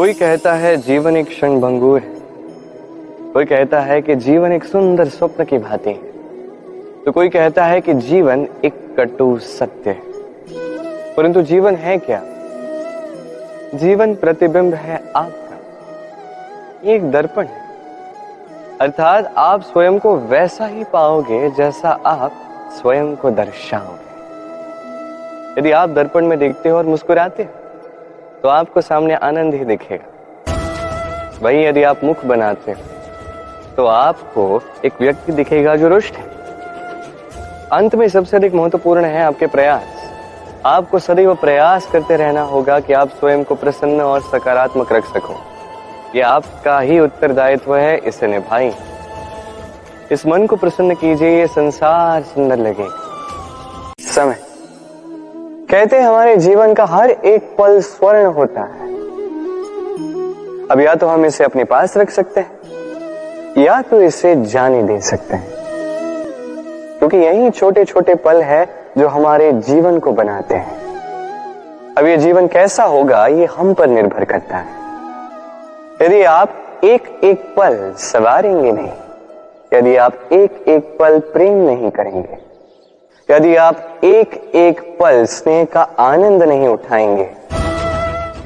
कोई कहता है जीवन एक क्षण भंगुर है, कोई कहता है कि जीवन एक सुंदर स्वप्न की भांति है, तो कोई कहता है कि जीवन एक कटु सत्य है। परंतु जीवन है क्या? जीवन प्रतिबिंब है आपका, एक दर्पण है। अर्थात आप स्वयं को वैसा ही पाओगे जैसा आप स्वयं को दर्शाओगे। यदि आप दर्पण में देखते हो और मुस्कुराते हो तो आपको सामने आनंद ही दिखेगा। वहीं यदि आप मुख बनाते हो तो आपको एक व्यक्ति दिखेगा जो रुष्ट है। अंत में सबसे अधिक महत्वपूर्ण है आपके प्रयास। आपको सदैव प्रयास करते रहना होगा कि आप स्वयं को प्रसन्न और सकारात्मक रख सको। यह आपका ही उत्तरदायित्व है, इसे निभाएं। इस मन को प्रसन्न कीजिए, ये संसार सुंदर लगे। समय कहते हैं हमारे जीवन का हर एक पल स्वर्ण होता है। अब या तो हम इसे अपने पास रख सकते हैं या तो इसे जाने दे सकते हैं, क्योंकि यही छोटे छोटे पल है जो हमारे जीवन को बनाते हैं। अब ये जीवन कैसा होगा ये हम पर निर्भर करता है। यदि आप एक एक पल संवारेंगे नहीं, यदि आप एक एक पल प्रेम नहीं करेंगे, यदि आप एक एक पल स्नेह का आनंद नहीं उठाएंगे,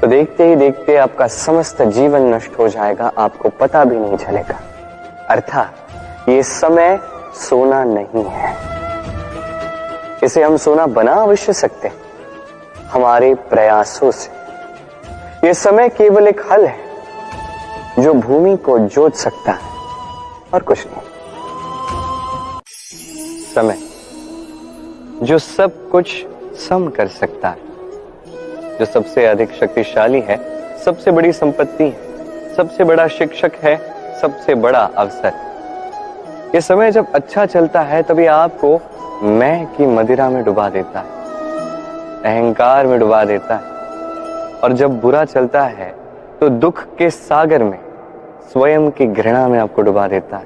तो देखते ही देखते आपका समस्त जीवन नष्ट हो जाएगा, आपको पता भी नहीं चलेगा। अर्थात ये समय सोना नहीं है, इसे हम सोना बना अवश्य सकते हैं हमारे प्रयासों से। ये समय केवल एक हल है जो भूमि को जोत सकता है और कुछ नहीं। समय जो सब कुछ सम कर सकता है, जो सबसे अधिक शक्तिशाली है, सबसे बड़ी संपत्ति है, सबसे बड़ा शिक्षक है, सबसे बड़ा अवसर। ये समय जब अच्छा चलता है तभी आपको मैं की मदिरा में डुबा देता है, अहंकार में डुबा देता है, और जब बुरा चलता है तो दुख के सागर में, स्वयं की घृणा में आपको डुबा देता है।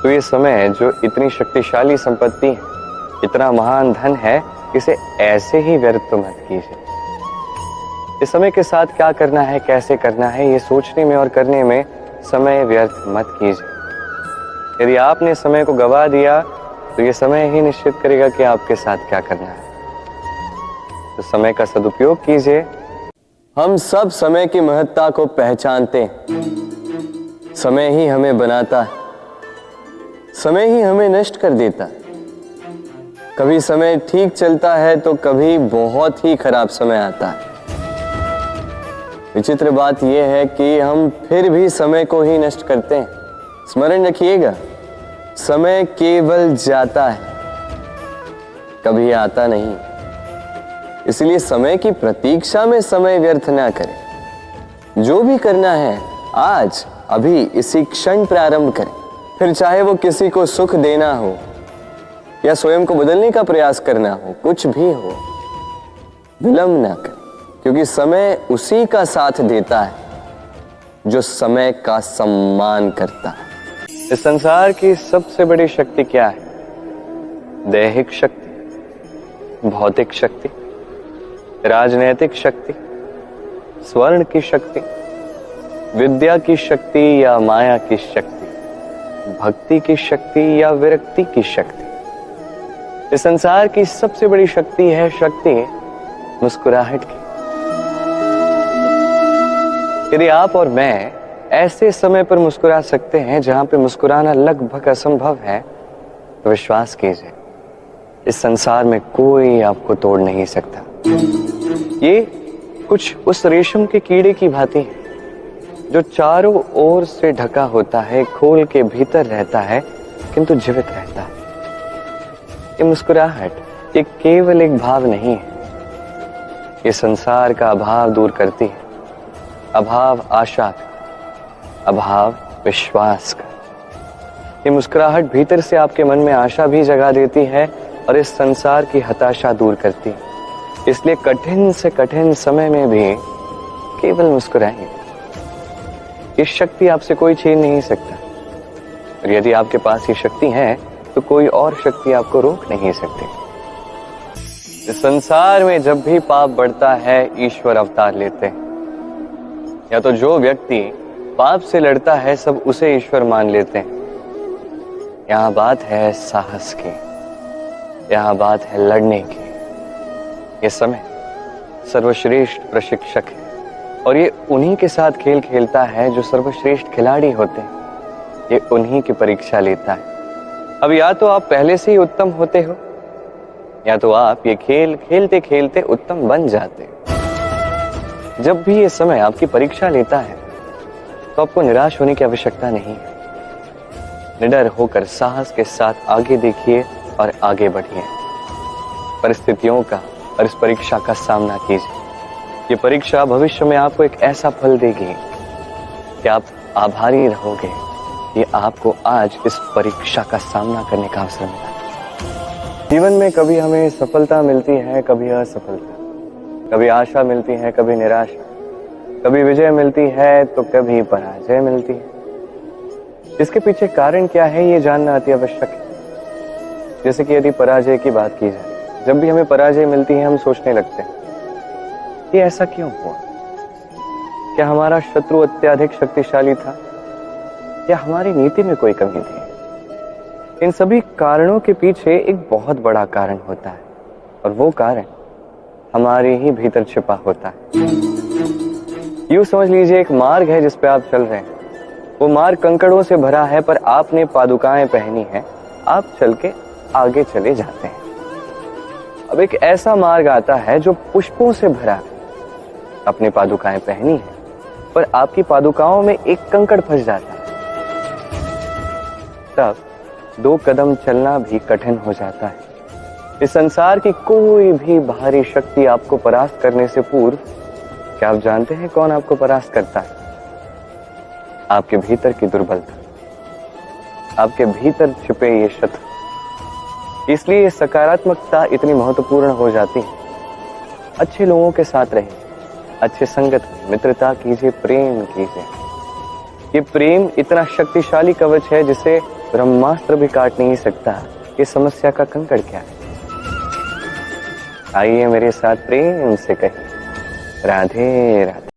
तो ये समय जो इतनी शक्तिशाली संपत्ति है, इतना महान धन है, इसे ऐसे ही व्यर्थ मत कीजिए। इस समय के साथ क्या करना है, कैसे करना है, ये सोचने में और करने में समय व्यर्थ मत कीजिए। यदि आपने समय को गवा दिया तो ये समय ही निश्चित करेगा कि आपके साथ क्या करना है। तो समय का सदुपयोग कीजिए। हम सब समय की महत्ता को पहचानते हैं। समय ही हमें बनाता है, समय ही हमें नष्ट कर देता है। कभी समय ठीक चलता है तो कभी बहुत ही खराब समय आता है। विचित्र बात यह है कि हम फिर भी समय को ही नष्ट करते हैं। स्मरण रखिएगा, समय केवल जाता है, कभी आता नहीं। इसलिए समय की प्रतीक्षा में समय व्यर्थ ना करें। जो भी करना है आज अभी इसी क्षण प्रारंभ करें। फिर चाहे वो किसी को सुख देना हो या स्वयं को बदलने का प्रयास करना हो, कुछ भी हो, विलंब ना करें, क्योंकि समय उसी का साथ देता है जो समय का सम्मान करता है। इस संसार की सबसे बड़ी शक्ति क्या है? दैहिक शक्ति, भौतिक शक्ति, राजनैतिक शक्ति, स्वर्ण की शक्ति, विद्या की शक्ति या माया की शक्ति, भक्ति की शक्ति या विरक्ति की शक्ति। इस संसार की सबसे बड़ी शक्ति है शक्ति मुस्कुराहट की। यदि आप और मैं ऐसे समय पर मुस्कुरा सकते हैं जहां पे मुस्कुराना लगभग असंभव है, तो विश्वास कीजिए इस संसार में कोई आपको तोड़ नहीं सकता। ये कुछ उस रेशम के कीड़े की भांति है जो चारों ओर से ढका होता है, खोल के भीतर रहता है किंतु जीवित रहता है। ये मुस्कुराहट ये केवल एक भाव नहीं है, ये संसार का अभाव दूर करती है, अभाव आशा का, अभाव विश्वास का। ये मुस्कुराहट भीतर से आपके मन में आशा भी जगा देती है और इस संसार की हताशा दूर करती है। इसलिए कठिन से कठिन समय में भी केवल मुस्कुराइए। ये शक्ति आपसे कोई छीन नहीं सकता, और यदि आपके पास ये शक्ति है तो कोई और शक्ति आपको रोक नहीं सकती। इस संसार में जब भी पाप बढ़ता है ईश्वर अवतार लेते हैं। या तो जो व्यक्ति पाप से लड़ता है सब उसे ईश्वर मान लेते हैं। यहाँ बात है साहस की, यहाँ बात है लड़ने की। ये समय सर्वश्रेष्ठ प्रशिक्षक है और ये उन्हीं के साथ खेल खेलता है जो सर्वश्रेष्ठ खिलाड़ी होते हैं। ये उन्हीं की परीक्षा लेता है। अब या तो आप पहले से ही उत्तम होते हो या तो आप ये खेल खेलते खेलते उत्तम बन जाते हो। जब भी ये समय आपकी परीक्षा लेता है तो आपको निराश होने की आवश्यकता नहीं है। निडर होकर साहस के साथ आगे देखिए और आगे बढ़िए। परिस्थितियों का और इस परीक्षा का सामना कीजिए। ये परीक्षा भविष्य में आपको एक ऐसा फल देगी कि आप आभारी रहोगे कि आपको आज इस परीक्षा का सामना करने का अवसर मिला। जीवन में कभी हमें सफलता मिलती है, कभी असफलता, कभी आशा मिलती है, कभी निराशा, कभी विजय मिलती है तो कभी पराजय मिलती है। इसके पीछे कारण क्या है ये जानना अति आवश्यक है। जैसे कि यदि पराजय की बात की जाए, जब भी हमें पराजय मिलती है हम सोचने लगते हैं ये ऐसा क्यों हुआ? क्या हमारा शत्रु अत्यधिक शक्तिशाली था या हमारी नीति में कोई कमी थी? इन सभी कारणों के पीछे एक बहुत बड़ा कारण होता है और वो कारण हमारे ही भीतर छिपा होता है। यूं समझ लीजिए एक मार्ग है जिस पे आप चल रहे हैं। वो मार्ग कंकड़ों से भरा है पर आपने पादुकाएं पहनी हैं, आप चल के आगे चले जाते हैं। अब एक ऐसा मार्ग आता है जो पुष्पों से भरा है। अपनी पादुकाएं पहनी है पर आपकी पादुकाओं में एक कंकड़ फंस जाता है। तब 2 कदम चलना भी कठिन हो जाता है। इस संसार की कोई भी बाहरी शक्ति आपको परास्त करने से पूर्व, क्या आप जानते हैं कौन आपको परास्त करता है? आपके भीतर की दुर्बलता, आपके भीतर छिपे ये शत्रु। इसलिए सकारात्मकता इतनी महत्वपूर्ण हो जाती है। अच्छे लोगों के साथ रहिए, अच्छे संगत में मित्रता कीजिए, प्रेम कीजिए। ये प्रेम इतना शक्तिशाली कवच है जिसे ब्रह्मास्त्र भी काट नहीं सकता। ये समस्या का कंकड़ क्या है? आइए मेरे साथ प्रेम से कहिए, राधे राधे।